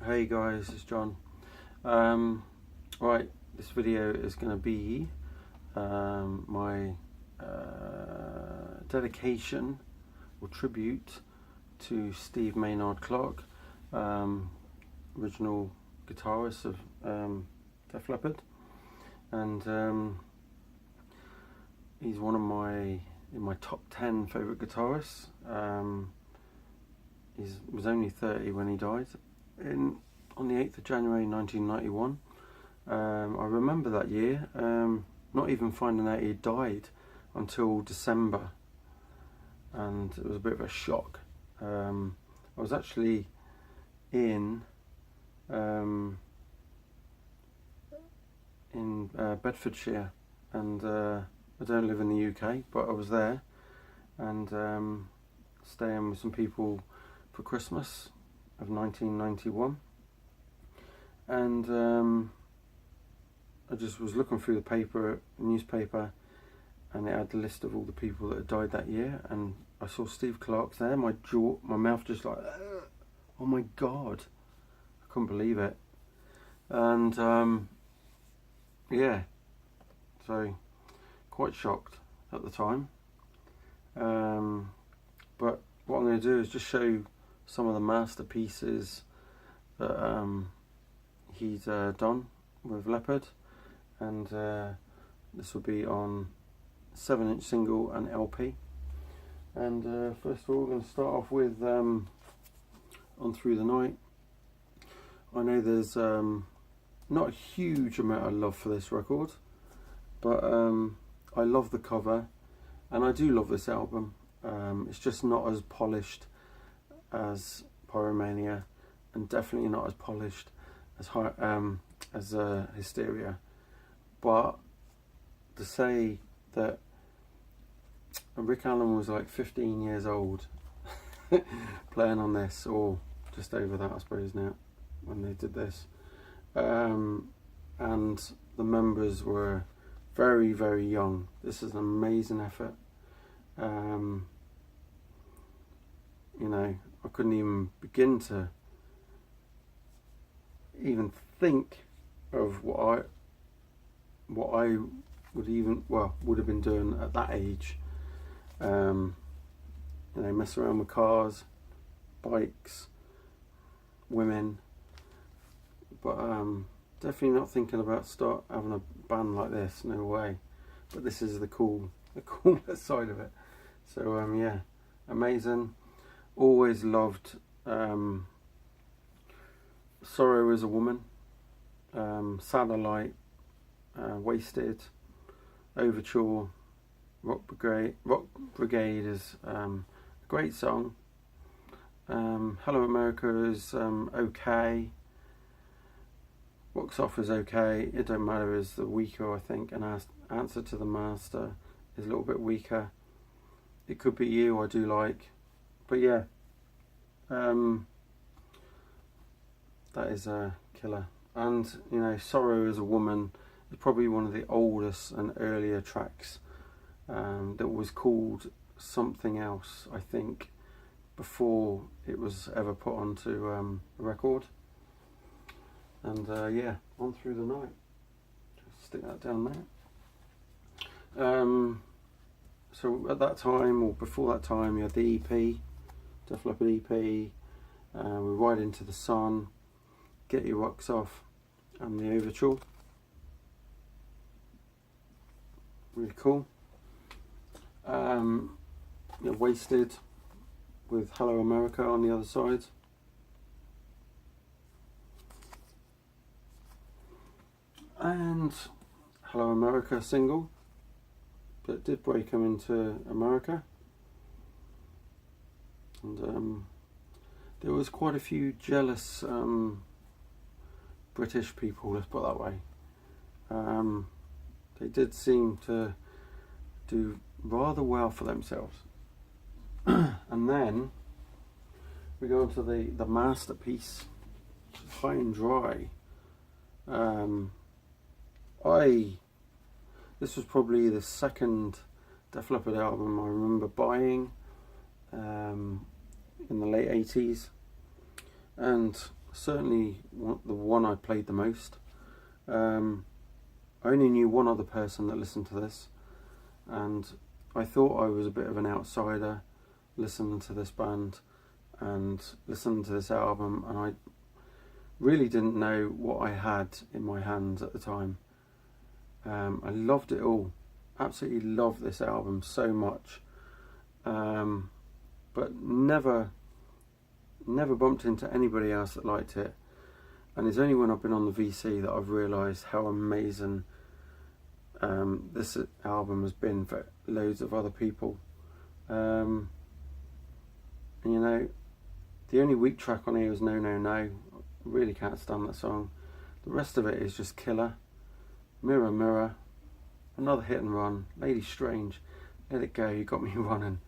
Hey guys, it's John. Right, this video is going to be my dedication or tribute to Steve Maynard Clark, original guitarist of Def Leppard, and he's one of my top 10 favourite guitarists. He was only 30 when he died on the 8th of January 1991. I remember that year, not even finding out he died until December, and it was a bit of a shock. I was actually in Bedfordshire, and I don't live in the UK, but I was there and staying with some people for Christmas of 1991, and I just was looking through the newspaper, and it had the list of all the people that had died that year, and I saw Steve Clark there. My mouth just like, oh my god, I couldn't believe it. And yeah, so quite shocked at the time, but what I'm going to do is just show some of the masterpieces that he's done with Leppard, and this will be on 7-inch single and LP. And first of all, we're going to start off with On Through the Night. I know there's not a huge amount of love for this record, but I love the cover, and I do love this album. It's just not as polished as Pyromania, and definitely not as polished as Hysteria. But to say that Rick Allen was like 15 years old playing on this, or just over that I suppose now, when they did this, and the members were very, very young. This is an amazing effort. You know, I couldn't even begin to even think of what I would have been doing at that age. You know, mess around with cars, bikes, women, but definitely not thinking about start having a band like this. No way. But this is the cooler side of it. So yeah, amazing. Always loved Sorrow Is a Woman, Satellite, Wasted, Overture, Rock Brigade is a great song. Hello America is okay. Rocks Off is okay. It Don't Matter is the weaker, I think, and Answer to the Master is a little bit weaker. It Could Be You I do like, but yeah, that is a killer. And you know, Sorrow Is a Woman is probably one of the oldest and earlier tracks that was called something else, I think, before it was ever put onto a record. And yeah, On Through the Night. Just stick that down there. So at that time, or before that time, you had the EP, Def Leppard EP, We Ride Into the Sun, Get Your Rocks Off, and the Overture. Really cool. Yeah, Wasted with Hello America on the other side. And Hello America single that did break him into America, and there was quite a few jealous British people, let's put it that way. They did seem to do rather well for themselves. And then we go on to the masterpiece, High and Dry. This was probably the second Def Leppard album I remember buying in the late 80s, and certainly the one I played the most. I only knew one other person that listened to this, and I thought I was a bit of an outsider listening to this band and listening to this album, and I really didn't know what I had in my hands at the time. I loved it all, absolutely loved this album so much, but never bumped into anybody else that liked it. And it's only when I've been on the VC that I've realised how amazing this album has been for loads of other people. And you know, the only weak track on here is No No No. I really can't stand that song. The rest of it is just killer. Mirror Mirror, another hit and run. Lady Strange, Let It Go, You Got Me Running.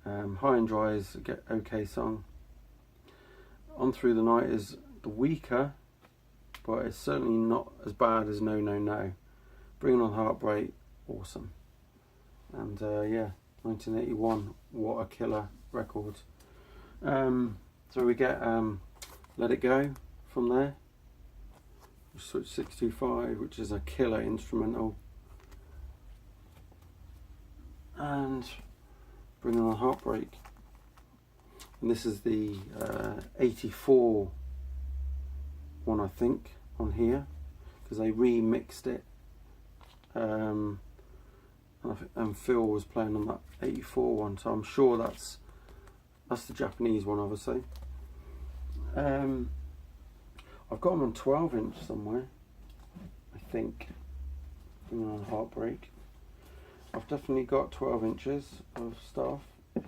High and Dry is a okay song. On Through the Night is the weaker, but it's certainly not as bad as No No No. Bringing On Heartbreak, awesome. And yeah, 1981, what a killer record. So we get Let It Go from there. Switch 625, which is a killer instrumental. And Bringing On Heartbreak. And this is the 84 one, I think, on here, because they remixed it. And Phil was playing on that 84 one, so I'm sure that's the Japanese one, obviously. I've got them on 12-inch somewhere, I think. Bringing On Heartbreak. I've definitely got 12 inches of stuff. If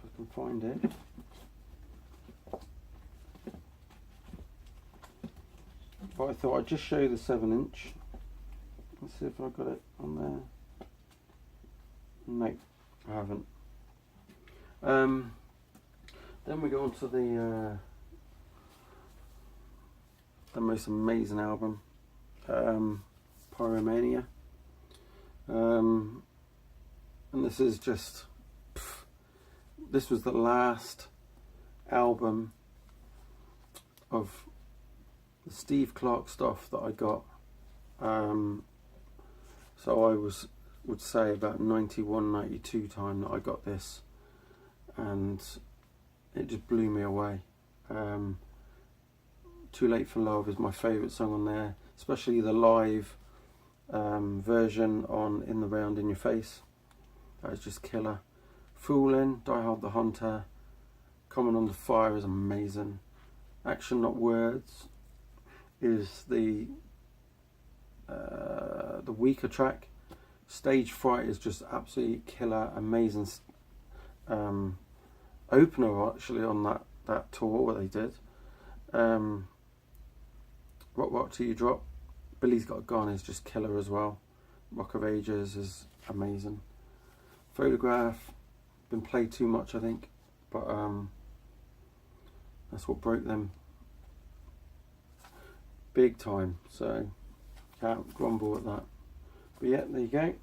I can find it. But I thought I'd just show you the 7-inch. Let's see if I got it on there. No, I haven't. Then we go on to the most amazing album, Pyromania. And this is just, this was the last album of the Steve Clark stuff that I got. So I would say about 91, 92 time that I got this, and it just blew me away. Too Late for Love is my favourite song on there, especially the live version on In the Round in Your Face. That is just killer. Foolin', Die Hard the Hunter, Coming Under Fire is amazing. Action Not Words is the weaker track. Stage Fright is just absolutely killer, amazing opener actually on that tour what they did. Rock Rock Till You Drop, Billy's Got a Gun is just killer as well. Rock of Ages is amazing. Photograph, been played too much I think, but that's what broke them big time, so can't grumble at that. But yeah, there you go.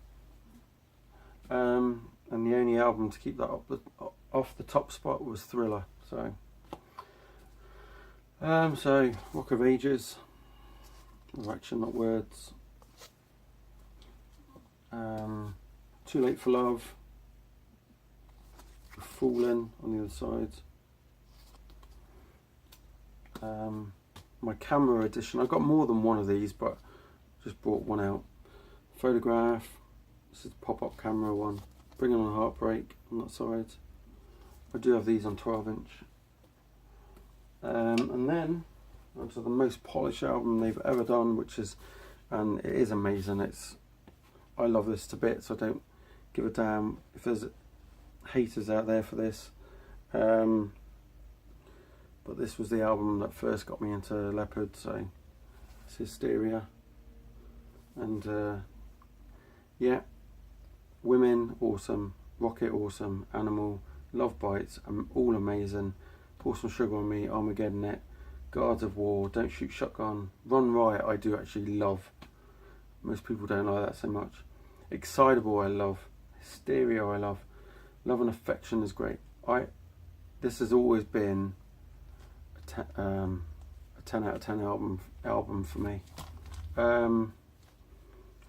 And the only album to keep that off the top spot was Thriller. So Rock of Ages, Action Not Words, Too Late for Love, Foolin' on the other side. My camera edition, I got more than one of these, but just brought one out. Photograph, this is the pop-up camera one. Bringing On Heartbreak on that side. I do have these on 12-inch. And then onto the most polished album they've ever done, which is, and it is amazing. I love this to bits. I don't give a damn if there's haters out there for this. But this was the album that first got me into Leppard, so it's Hysteria. And yeah, Women, awesome. Rocket, awesome. Animal, Love Bites, all amazing. Pour Some Sugar on Me, Armageddon It, Guards of War, Don't Shoot Shotgun, Run Riot I do actually love. Most people don't like that so much. Excitable I love. Hysteria I love. Love and Affection is great. this has always been a 10 out of 10 album for me. I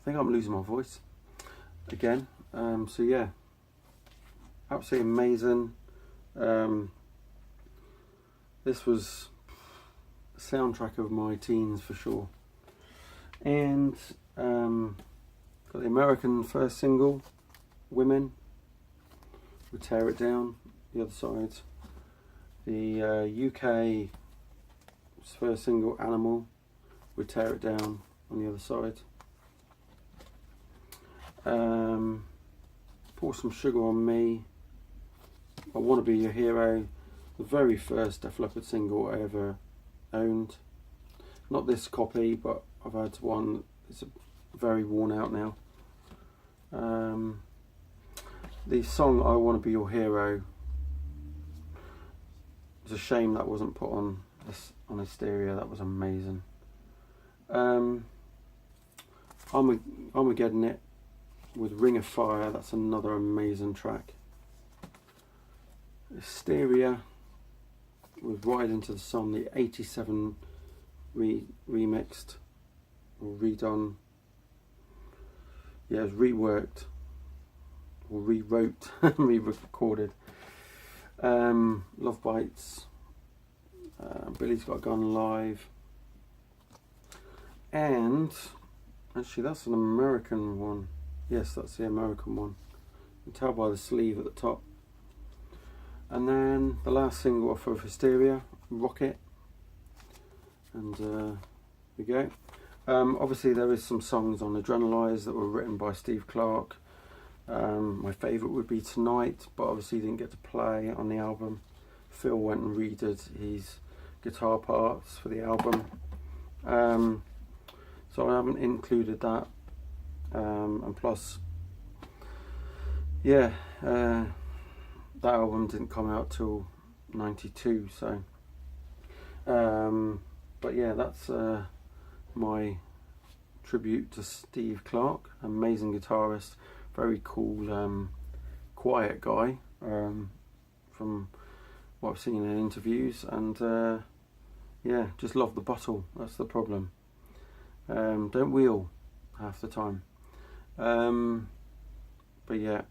think I'm losing my voice again. So yeah, absolutely amazing. This was the soundtrack of my teens for sure. And got the American first single, Women, We Tear It Down, the other side. The UK first single, Animal, We Tear It Down, on the other side. Pour Some Sugar on Me, I Want to Be Your Hero, the very first Def Leppard single I ever owned. Not this copy, but I've had one. It's very worn out now. The song I Want to Be Your Hero, it's a shame that wasn't put on Hysteria. That was amazing. Armageddon It with Ring of Fire, that's another amazing track. Hysteria with Ride Into the Sun, the 87 remixed or redone. Yeah, it was reworked or rewrote, re-recorded. Love Bites, Billy's Got a Gun Live, and actually that's an American one. Yes, that's the American one. You can tell by the sleeve at the top. And then the last single off of Hysteria, Rocket. And here we go. Obviously there is some songs on Adrenalize that were written by Steve Clark. My favourite would be Tonight, but obviously he didn't get to play on the album. Phil went and redid his guitar parts for the album. So I haven't included that. And plus, yeah, that album didn't come out till 92, so but yeah, that's my tribute to Steve Clark. Amazing guitarist, very cool, quiet guy, from what I've seen in interviews, and yeah, just love the bottle. That's the problem. Don't wheel half the time. But yeah,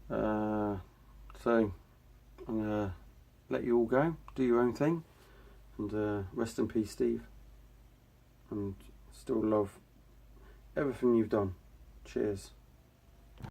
so I'm gonna let you all go, do your own thing, and rest in peace, Steve, and still love everything you've done. Cheers.